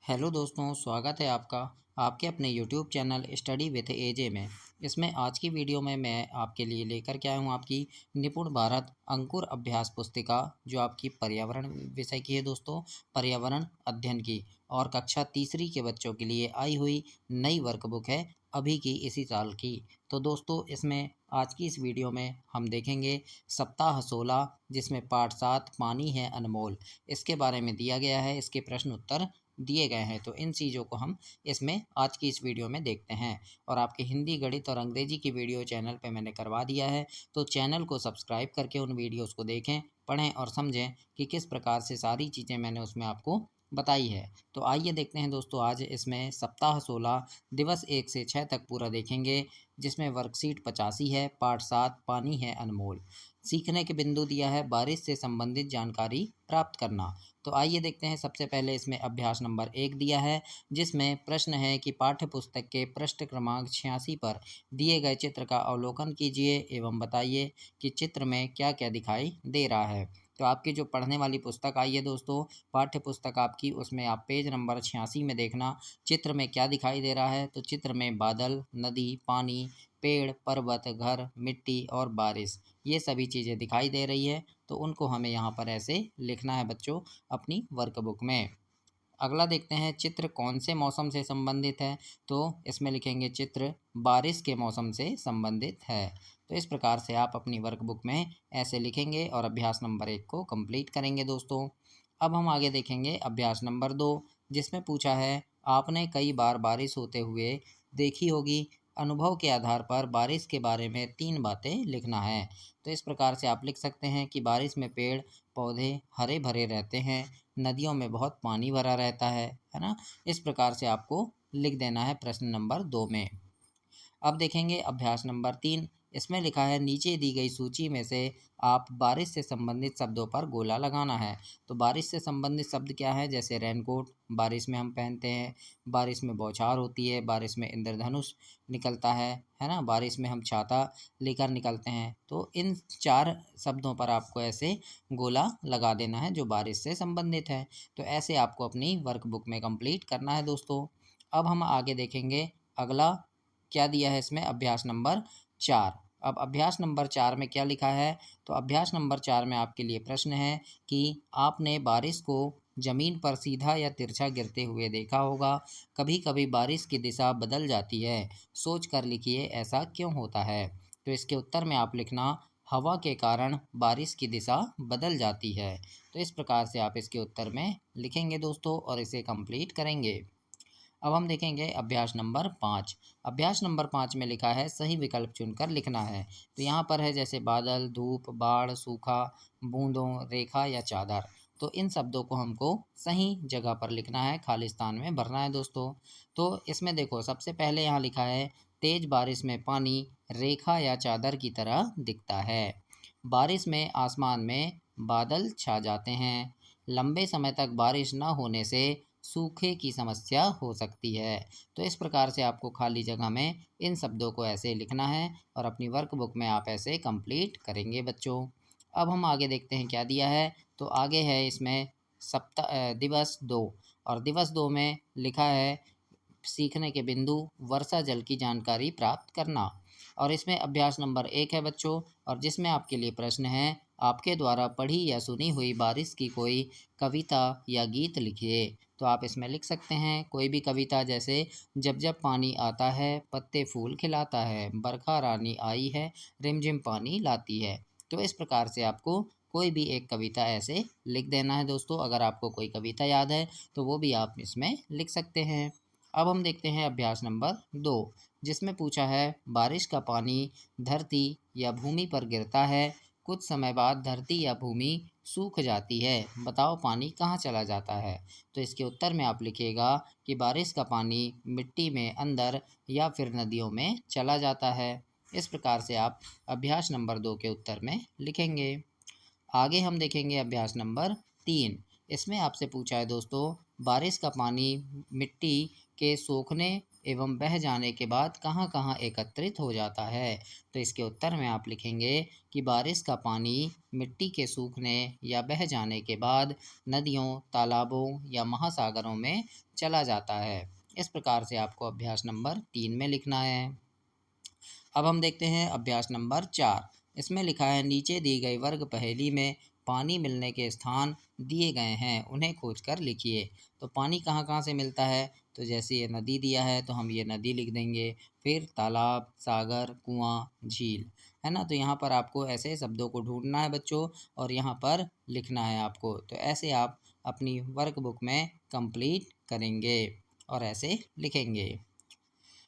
Hello दोस्तों, स्वागत है आपका आपके अपने यूट्यूब चैनल स्टडी विथ एजे में। इसमें आज की वीडियो में मैं आपके लिए लेकर के आया हूँ आपकी निपुण भारत अंकुर अभ्यास पुस्तिका, जो आपकी पर्यावरण विषय की है दोस्तों, पर्यावरण अध्ययन की, और कक्षा तीसरी के बच्चों के लिए आई हुई नई वर्कबुक है, अभी की इसी साल की। तो दोस्तों, इसमें आज की इस वीडियो में हम देखेंगे सप्ताह 16, जिसमें पाठ 7 पानी है अनमोल, इसके बारे में दिया गया है। इसके प्रश्न उत्तर दिए गए हैं, तो इन चीज़ों को हम इसमें आज की इस वीडियो में देखते हैं। और आपके हिंदी, गणित और अंग्रेजी की वीडियो चैनल पे मैंने करवा दिया है, तो चैनल को सब्सक्राइब करके उन वीडियोस को देखें, पढ़ें और समझें कि किस प्रकार से सारी चीज़ें मैंने उसमें आपको बताई है। तो आइए देखते हैं दोस्तों, आज इसमें सप्ताह 16 दिवस 1 से 6 तक पूरा देखेंगे, जिसमें वर्कशीट 85 है, पाठ 7 पानी है अनमोल। सीखने के बिंदु दिया है बारिश से संबंधित जानकारी प्राप्त करना। तो आइए देखते हैं। सबसे पहले इसमें अभ्यास नंबर 1 दिया है, जिसमें प्रश्न है कि पाठ्य पुस्तक के पृष्ठ क्रमांक 86 पर दिए गए चित्र का अवलोकन कीजिए एवं बताइए कि चित्र में क्या क्या दिखाई दे रहा है। तो आपकी जो पढ़ने वाली पुस्तक आई है दोस्तों, पाठ्य पुस्तक आपकी, उसमें आप पेज नंबर 86 में देखना चित्र में क्या दिखाई दे रहा है। तो चित्र में बादल, नदी, पानी, पेड़, पर्वत, घर, मिट्टी और बारिश, ये सभी चीज़ें दिखाई दे रही है। तो उनको हमें यहाँ पर ऐसे लिखना है बच्चों अपनी वर्कबुक में। अगला देखते हैं, चित्र कौन से मौसम से संबंधित है। तो इसमें लिखेंगे चित्र बारिश के मौसम से संबंधित है। तो इस प्रकार से आप अपनी वर्कबुक में ऐसे लिखेंगे और अभ्यास नंबर 1 को कंप्लीट करेंगे दोस्तों। अब हम आगे देखेंगे अभ्यास नंबर 2, जिसमें पूछा है आपने कई बार बारिश होते हुए देखी होगी, अनुभव के आधार पर बारिश के बारे में 3 बातें लिखना है। तो इस प्रकार से आप लिख सकते हैं कि बारिश में पेड़ पौधे हरे भरे रहते हैं, नदियों में बहुत पानी भरा रहता है ना। इस प्रकार से आपको लिख देना है प्रश्न नंबर 2 में। अब देखेंगे अभ्यास नंबर 3, इसमें लिखा है नीचे दी गई सूची में से आप बारिश से संबंधित शब्दों पर गोला लगाना है। तो बारिश से संबंधित शब्द क्या है, जैसे रेनकोट बारिश में हम पहनते हैं, बारिश में बौछार होती है, बारिश में इंद्रधनुष निकलता है ना, बारिश में हम छाता लेकर निकलते हैं। तो इन 4 शब्दों पर आपको ऐसे गोला लगा देना है जो बारिश से संबंधित है। तो ऐसे आपको अपनी वर्कबुक में कंप्लीट करना है दोस्तों। अब हम आगे देखेंगे अगला क्या दिया है इसमें, अभ्यास नंबर 4। अब अभ्यास नंबर 4 में क्या लिखा है। तो अभ्यास नंबर 4 में आपके लिए प्रश्न है कि आपने बारिश को ज़मीन पर सीधा या तिरछा गिरते हुए देखा होगा, कभी कभी बारिश की दिशा बदल जाती है, सोच कर लिखिए ऐसा क्यों होता है। तो इसके उत्तर में आप लिखना हवा के कारण बारिश की दिशा बदल जाती है। तो इस प्रकार से आप इसके उत्तर में लिखेंगे दोस्तों और इसे कंप्लीट करेंगे। अब हम देखेंगे अभ्यास नंबर 5। अभ्यास नंबर 5 में लिखा है सही विकल्प चुनकर लिखना है। तो यहाँ पर है जैसे बादल, धूप, बाढ़, सूखा, बूंदों, रेखा या चादर। तो इन शब्दों को हमको सही जगह पर लिखना है, खाली स्थान में भरना है दोस्तों। तो इसमें देखो, सबसे पहले यहाँ लिखा है तेज बारिश में पानी रेखा या चादर की तरह दिखता है। बारिश में आसमान में बादल छा जाते हैं। लंबे समय तक बारिश न होने से सूखे की समस्या हो सकती है। तो इस प्रकार से आपको खाली जगह में इन शब्दों को ऐसे लिखना है और अपनी वर्कबुक में आप ऐसे कंप्लीट करेंगे बच्चों। अब हम आगे देखते हैं क्या दिया है। तो आगे है इसमें दिवस 2, और दिवस 2 में लिखा है सीखने के बिंदु वर्षा जल की जानकारी प्राप्त करना। और इसमें अभ्यास नंबर 1 है बच्चों, और जिसमें आपके लिए प्रश्न है आपके द्वारा पढ़ी या सुनी हुई बारिश की कोई कविता या गीत लिखिए। तो आप इसमें लिख सकते हैं कोई भी कविता, जैसे जब जब पानी आता है पत्ते फूल खिलाता है, बरखा रानी आई है रिमझिम पानी लाती है। तो इस प्रकार से आपको कोई भी एक कविता ऐसे लिख देना है दोस्तों। अगर आपको कोई कविता याद है तो वो भी आप इसमें लिख सकते हैं। अब हम देखते हैं अभ्यास नंबर 2, जिसमें पूछा है बारिश का पानी धरती या भूमि पर गिरता है, कुछ समय बाद धरती या भूमि सूख जाती है, बताओ पानी कहाँ चला जाता है। तो इसके उत्तर में आप लिखिएगा कि बारिश का पानी मिट्टी में अंदर या फिर नदियों में चला जाता है। इस प्रकार से आप अभ्यास नंबर 2 के उत्तर में लिखेंगे। आगे हम देखेंगे अभ्यास नंबर 3, इसमें आपसे पूछा है दोस्तों, बारिश का पानी मिट्टी के सूखने एवं बह जाने के बाद कहाँ कहाँ एकत्रित हो जाता है। तो इसके उत्तर में आप लिखेंगे कि बारिश का पानी मिट्टी के सूखने या बह जाने के बाद नदियों, तालाबों या महासागरों में चला जाता है। इस प्रकार से आपको अभ्यास नंबर 3 में लिखना है। अब हम देखते हैं अभ्यास नंबर 4। इसमें लिखा है, नीचे दी गई वर्ग पहेली में पानी मिलने के स्थान दिए गए हैं, उन्हें खोजकर लिखिए। तो पानी कहाँ कहाँ से मिलता है, तो जैसे ये नदी दिया है तो हम ये नदी लिख देंगे, फिर तालाब, सागर, कुआं, झील, है ना। तो यहाँ पर आपको ऐसे शब्दों को ढूंढना है बच्चों, और यहाँ पर लिखना है आपको। तो ऐसे आप अपनी वर्क बुक में कंप्लीट करेंगे और ऐसे लिखेंगे।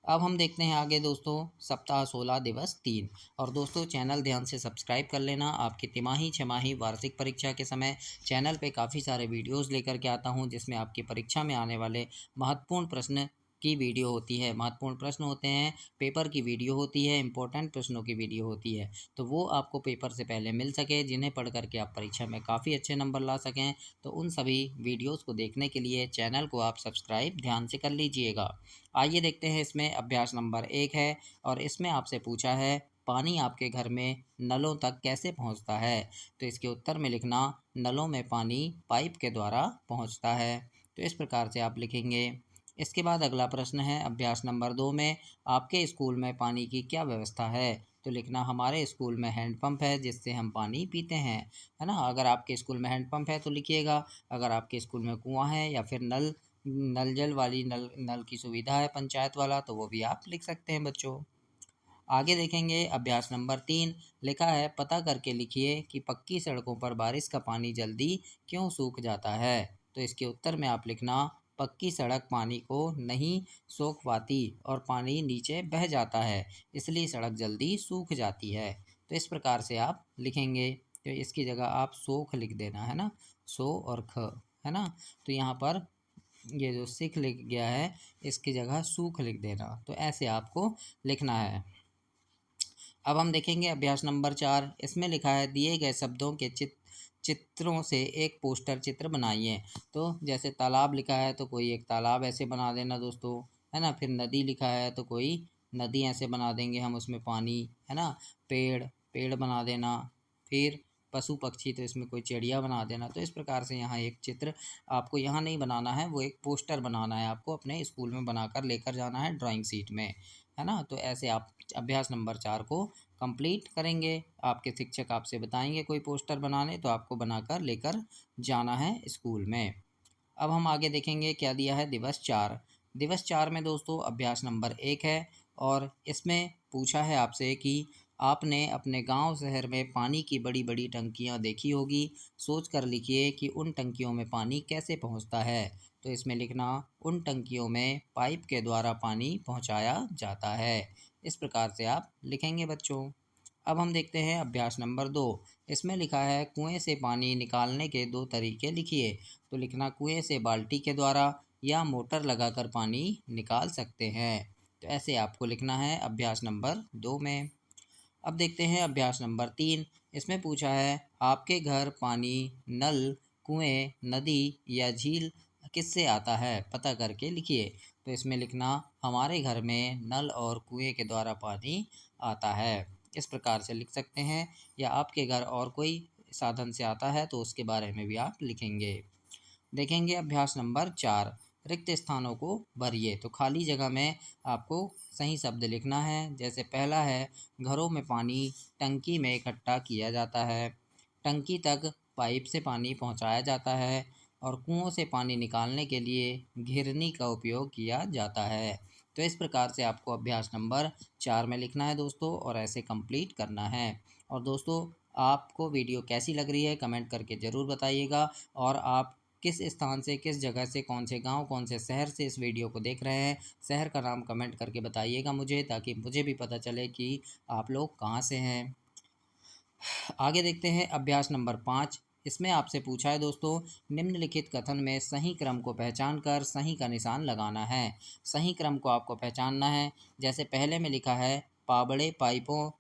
अब हम देखते हैं आगे दोस्तों, सप्ताह 16 दिवस 3। और दोस्तों चैनल ध्यान से सब्सक्राइब कर लेना। आपकी तिमाही, छमाही, वार्षिक परीक्षा के समय चैनल पे काफ़ी सारे वीडियोस लेकर के आता हूं, जिसमें आपकी परीक्षा में आने वाले महत्वपूर्ण प्रश्न की वीडियो होती है। महत्वपूर्ण प्रश्न होते हैं, पेपर की वीडियो होती है, इंपॉर्टेंट प्रश्नों की वीडियो होती है। तो वो आपको पेपर से पहले मिल सके, जिन्हें पढ़ करके आप परीक्षा में काफ़ी अच्छे नंबर ला सकें। तो उन सभी वीडियोज़ को देखने के लिए चैनल को आप सब्सक्राइब ध्यान से कर लीजिएगा। आइए देखते हैं, इसमें अभ्यास नंबर 1 है और इसमें आपसे पूछा है, पानी आपके घर में नलों तक कैसे पहुंचता है। तो इसके उत्तर में लिखना, नलों में पानी पाइप के द्वारा पहुंचता है। तो इस प्रकार से आप लिखेंगे। इसके बाद अगला प्रश्न है अभ्यास नंबर 2 में, आपके स्कूल में पानी की क्या व्यवस्था है। तो लिखना, हमारे स्कूल में हैंडपंप है जिससे हम पानी पीते हैं, है ना। अगर आपके स्कूल में हैंडपंप है तो लिखिएगा। अगर आपके स्कूल में कुआं है या फिर नल जल वाली नल नल की सुविधा है पंचायत वाला, तो वो भी आप लिख सकते हैं बच्चों। आगे देखेंगे अभ्यास नंबर 3। लिखा है, पता करके लिखिए कि पक्की सड़कों पर बारिश का पानी जल्दी क्यों सूख जाता है। तो इसके उत्तर में आप लिखना, पक्की सड़क पानी को नहीं सोख पाती और पानी नीचे बह जाता है, इसलिए सड़क जल्दी सूख जाती है। तो इस प्रकार से आप लिखेंगे। तो इसकी जगह आप सोख लिख देना, है ना, सो और ख, है ना। तो यहाँ पर ये जो सिख लिख गया है, इसकी जगह सूख लिख देना। तो ऐसे आपको लिखना है। अब हम देखेंगे अभ्यास नंबर 4। इसमें लिखा है, दिए गए शब्दों के चित्रों से एक पोस्टर चित्र बनाइए। तो जैसे तालाब लिखा है तो कोई एक तालाब ऐसे बना देना दोस्तों, है ना। फिर नदी लिखा है तो कोई नदी ऐसे बना देंगे हम, उसमें पानी, है ना। पेड़ पेड़ बना देना। फिर पशु पक्षी, तो इसमें कोई चिड़िया बना देना। तो इस प्रकार से यहाँ एक चित्र आपको यहाँ नहीं बनाना है, वो एक पोस्टर बनाना है, आपको अपने स्कूल में बनाकर लेकर जाना है ड्राइंग शीट में, है ना। तो ऐसे आप अभ्यास नंबर 4 को कंप्लीट करेंगे। आपके शिक्षक आपसे बताएंगे कोई पोस्टर बनाने, तो आपको बनाकर लेकर जाना है स्कूल में। अब हम आगे देखेंगे क्या दिया है, दिवस 4। दिवस 4 में दोस्तों अभ्यास नंबर 1 है और इसमें पूछा है आपसे कि आपने अपने गांव शहर में पानी की बड़ी बड़ी टंकियां देखी होगी, सोच कर लिखिए कि उन टंकियों में पानी कैसे पहुंचता है। तो इसमें लिखना, उन टंकियों में पाइप के द्वारा पानी पहुंचाया जाता है। इस प्रकार से आप लिखेंगे बच्चों। अब हम देखते हैं अभ्यास नंबर 2। इसमें लिखा है, कुएं से पानी निकालने के 2 तरीके लिखिए। तो लिखना, कुएं से बाल्टी के द्वारा या मोटर लगाकर पानी निकाल सकते हैं। तो ऐसे आपको लिखना है अभ्यास नंबर 2 में। अब देखते हैं अभ्यास नंबर 3। इसमें पूछा है, आपके घर पानी नल, कुएं, नदी या झील किससे आता है, पता करके लिखिए। तो इसमें लिखना, हमारे घर में नल और कुएं के द्वारा पानी आता है। इस प्रकार से लिख सकते हैं, या आपके घर और कोई साधन से आता है तो उसके बारे में भी आप लिखेंगे। देखेंगे अभ्यास नंबर 4, रिक्त स्थानों को भरिए। तो खाली जगह में आपको सही शब्द लिखना है। जैसे पहला है, घरों में पानी टंकी में इकट्ठा किया जाता है, टंकी तक पाइप से पानी पहुंचाया जाता है और कुओं से पानी निकालने के लिए घिरनी का उपयोग किया जाता है। तो इस प्रकार से आपको अभ्यास नंबर 4 में लिखना है दोस्तों, और ऐसे कंप्लीट करना है। और दोस्तों, आपको वीडियो कैसी लग रही है कमेंट करके ज़रूर बताइएगा, और आप किस स्थान से, किस जगह से, कौन से गांव, कौन से शहर से इस वीडियो को देख रहे हैं, शहर का नाम कमेंट करके बताइएगा मुझे, ताकि मुझे भी पता चले कि आप लोग कहाँ से हैं। आगे देखते हैं अभ्यास नंबर 5। इसमें आपसे पूछा है दोस्तों, निम्नलिखित कथन में सही क्रम को पहचान कर सही का निशान लगाना है। सही क्रम को आपको पहचानना है। जैसे पहले में लिखा है, पाबड़े पाइपों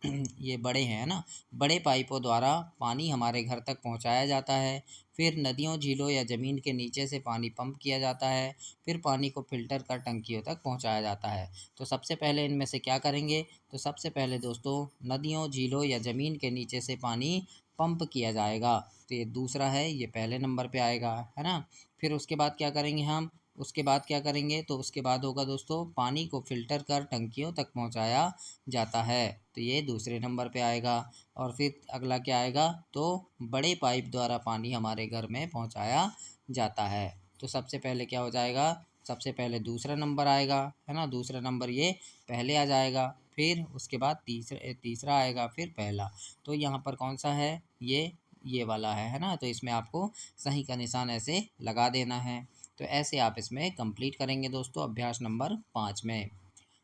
ये बड़े हैं, है ना, बड़े पाइपों द्वारा पानी हमारे घर तक पहुंचाया जाता है। फिर नदियों, झीलों या ज़मीन के नीचे से पानी पंप किया जाता है। फिर पानी को फ़िल्टर कर टंकियों तक पहुंचाया जाता है। तो सबसे पहले इनमें से क्या करेंगे, तो सबसे पहले दोस्तों नदियों, झीलों या ज़मीन के नीचे से पानी पंप किया जाएगा। तो ये दूसरा है, ये पहले नंबर पे आएगा, है ना। फिर उसके बाद क्या करेंगे हम, उसके बाद क्या करेंगे, तो उसके बाद होगा दोस्तों पानी को फ़िल्टर कर टंकियों तक पहुंचाया जाता है। तो ये दूसरे नंबर पे आएगा। और फिर अगला क्या आएगा, तो बड़े पाइप द्वारा पानी हमारे घर में पहुंचाया जाता है। तो सबसे पहले क्या हो जाएगा, सबसे पहले दूसरा नंबर आएगा, है ना, दूसरा नंबर ये पहले आ जाएगा। फिर उसके बाद तीसरा आएगा, फिर पहला। तो यहाँ पर कौन सा है, ये वाला है ना। तो इसमें आपको सही का निशान ऐसे लगा देना है। तो ऐसे आप इसमें कंप्लीट करेंगे दोस्तों अभ्यास नंबर 5 में।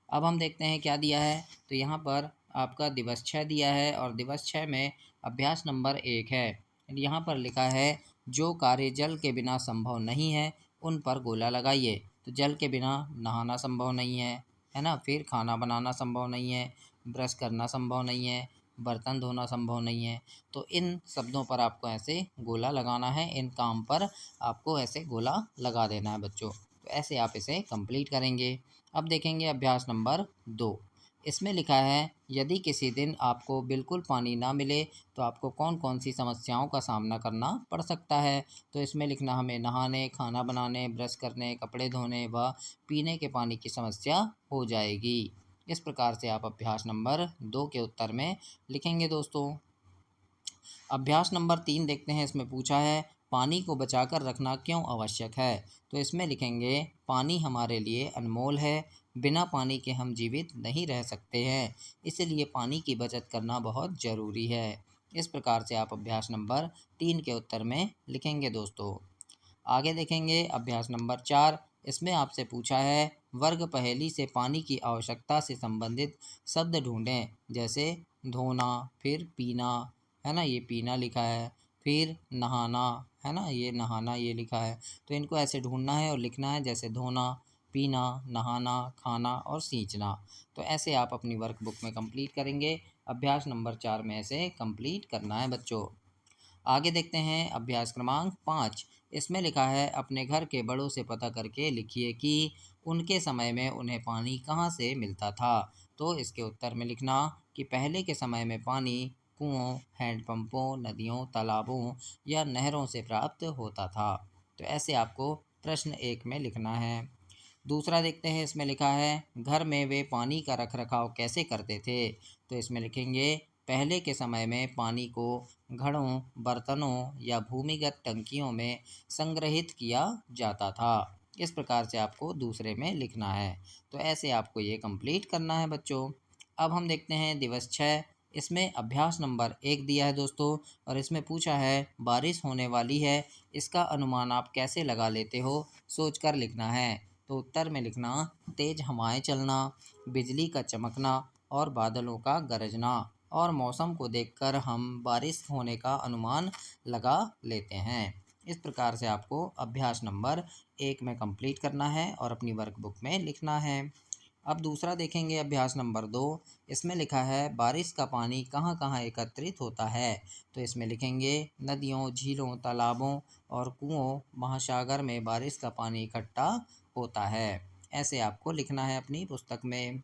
अब हम देखते हैं क्या दिया है। तो यहाँ पर आपका दिवस 6 दिया है और दिवस 6 में अभ्यास नंबर 1 है। यहाँ पर लिखा है जो कार्य जल के बिना संभव नहीं है उन पर गोला लगाइए। तो जल के बिना नहाना संभव नहीं है ना। फिर खाना बनाना संभव नहीं है, ब्रश करना संभव नहीं है, बर्तन धोना संभव नहीं है। तो इन शब्दों पर आपको ऐसे गोला लगाना है, इन काम पर आपको ऐसे गोला लगा देना है बच्चों। तो ऐसे आप इसे कंप्लीट करेंगे। अब देखेंगे अभ्यास नंबर 2। इसमें लिखा है यदि किसी दिन आपको बिल्कुल पानी ना मिले तो आपको कौन कौन सी समस्याओं का सामना करना पड़ सकता है। तो इसमें लिखना हमें नहाने, खाना बनाने, ब्रश करने, कपड़े धोने व पीने के पानी की समस्या हो जाएगी। इस प्रकार से आप अभ्यास नंबर 2 के उत्तर में लिखेंगे दोस्तों। अभ्यास नंबर 3 देखते हैं। इसमें पूछा है पानी को बचाकर रखना क्यों आवश्यक है। तो इसमें लिखेंगे पानी हमारे लिए अनमोल है, बिना पानी के हम जीवित नहीं रह सकते हैं, इसलिए पानी की बचत करना बहुत ज़रूरी है। इस प्रकार से आप अभ्यास नंबर 3 के उत्तर में लिखेंगे दोस्तों। आगे देखेंगे अभ्यास नंबर 4। इसमें आपसे पूछा है वर्ग पहेली से पानी की आवश्यकता से संबंधित शब्द ढूंढें। जैसे धोना, फिर पीना, है ना, ये पीना लिखा है। फिर नहाना, है ना, ये नहाना ये लिखा है। तो इनको ऐसे ढूंढना है और लिखना है, जैसे धोना, पीना, नहाना, खाना और सींचना। तो ऐसे आप अपनी वर्कबुक में कंप्लीट करेंगे। अभ्यास नंबर 4 में ऐसे कंप्लीट करना है बच्चों। आगे देखते हैं अभ्यास क्रमांक 5। इसमें लिखा है अपने घर के बड़ों से पता करके लिखिए कि उनके समय में उन्हें पानी कहाँ से मिलता था। तो इसके उत्तर में लिखना कि पहले के समय में पानी कुओं, हैंडपंपों, नदियों, तालाबों या नहरों से प्राप्त होता था। तो ऐसे आपको प्रश्न 1 में लिखना है। दूसरा देखते हैं। इसमें लिखा है घर में वे पानी का रखरखाव कैसे करते थे। तो इसमें लिखेंगे पहले के समय में पानी को घड़ों, बर्तनों या भूमिगत टंकियों में संग्रहित किया जाता था। इस प्रकार से आपको दूसरे में लिखना है। तो ऐसे आपको ये कंप्लीट करना है बच्चों। अब हम देखते हैं दिवस 6। इसमें अभ्यास नंबर 1 दिया है दोस्तों और इसमें पूछा है बारिश होने वाली है, इसका अनुमान आप कैसे लगा लेते हो, सोचकर लिखना है। तो उत्तर में लिखना तेज हवाएं चलना, बिजली का चमकना और बादलों का गरजना, और मौसम को देखकर हम बारिश होने का अनुमान लगा लेते हैं। इस प्रकार से आपको अभ्यास नंबर 1 में कंप्लीट करना है और अपनी वर्कबुक में लिखना है। अब दूसरा देखेंगे अभ्यास नंबर 2। इसमें लिखा है बारिश का पानी कहाँ कहाँ एकत्रित होता है। तो इसमें लिखेंगे नदियों, झीलों, तालाबों और कुओं, महासागर में बारिश का पानी इकट्ठा होता है। ऐसे आपको लिखना है अपनी पुस्तक में।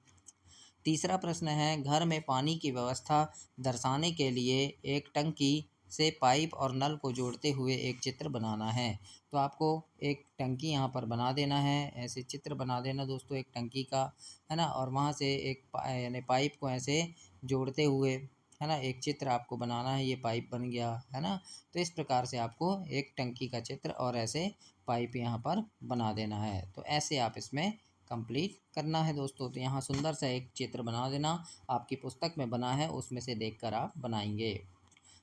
तीसरा प्रश्न है घर में पानी की व्यवस्था दर्शाने के लिए एक टंकी से पाइप और नल को जोड़ते हुए एक चित्र बनाना है। तो आपको एक टंकी यहाँ पर बना देना है, ऐसे चित्र बना देना दोस्तों एक टंकी का, है ना, और वहाँ से एक यानी पाइप को ऐसे जोड़ते हुए, है ना, एक चित्र आपको बनाना है। ये पाइप बन गया, है ना। तो इस प्रकार से आपको एक टंकी का चित्र और ऐसे पाइप यहाँ पर बना देना है। तो ऐसे आप इसमें कंप्लीट करना है दोस्तों। तो यहाँ सुंदर सा एक चित्र बना देना, आपकी पुस्तक में बना है, उसमें से देखकर आप बनाएंगे।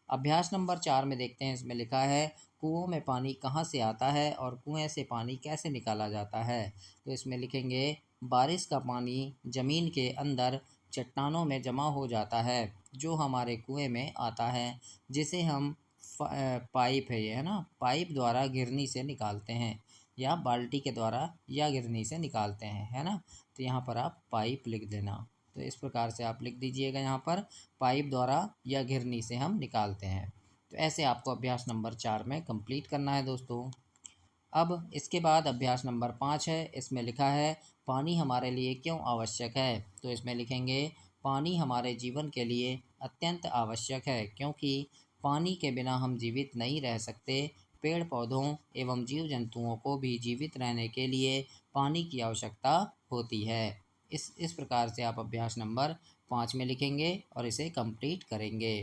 अभ्यास नंबर 4 में देखते हैं। इसमें लिखा है कुओं में पानी कहाँ से आता है और कुएं से पानी कैसे निकाला जाता है। तो इसमें लिखेंगे बारिश का पानी ज़मीन के अंदर चट्टानों में जमा हो जाता है जो हमारे कुएं में आता है, जिसे हम पाइप है ये, है ना, पाइप द्वारा गिरनी से निकालते हैं, या बाल्टी के द्वारा या गिरनी से निकालते हैं, है ना। तो यहाँ पर आप पाइप लिख देना। तो इस प्रकार से आप लिख दीजिएगा यहाँ पर, पाइप द्वारा या घिरनी से हम निकालते हैं। तो ऐसे आपको अभ्यास नंबर 4 में कंप्लीट करना है दोस्तों। अब इसके बाद अभ्यास नंबर 5 है। इसमें लिखा है पानी हमारे लिए क्यों आवश्यक है। तो इसमें लिखेंगे पानी हमारे जीवन के लिए अत्यंत आवश्यक है, क्योंकि पानी के बिना हम जीवित नहीं रह सकते। पेड़ पौधों एवं जीव जंतुओं को भी जीवित रहने के लिए पानी की आवश्यकता होती है। इस प्रकार से आप अभ्यास नंबर 5 में लिखेंगे और इसे कंप्लीट करेंगे।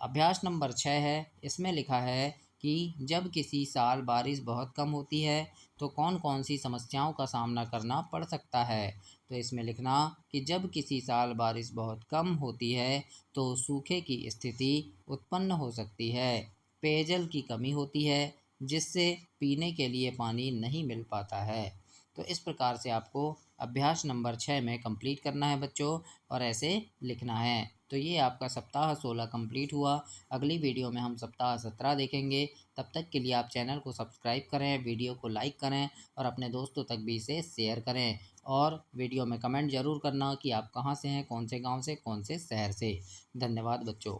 अभ्यास नंबर 6 है। इसमें लिखा है कि जब किसी साल बारिश बहुत कम होती है तो कौन कौन सी समस्याओं का सामना करना पड़ सकता है। तो इसमें लिखना कि जब किसी साल बारिश बहुत कम होती है तो सूखे की स्थिति उत्पन्न हो सकती है। पेयजल की कमी होती है, जिससे पीने के लिए पानी नहीं मिल पाता है। तो इस प्रकार से आपको अभ्यास नंबर 6 में कंप्लीट करना है बच्चों, और ऐसे लिखना है। तो ये आपका सप्ताह 16 कंप्लीट हुआ। अगली वीडियो में हम सप्ताह 17 देखेंगे। तब तक के लिए आप चैनल को सब्सक्राइब करें, वीडियो को लाइक करें और अपने दोस्तों तक भी इसे शेयर करें। और वीडियो में कमेंट ज़रूर करना कि आप कहाँ से हैं, कौन से गांव से, कौन से शहर से। धन्यवाद बच्चों।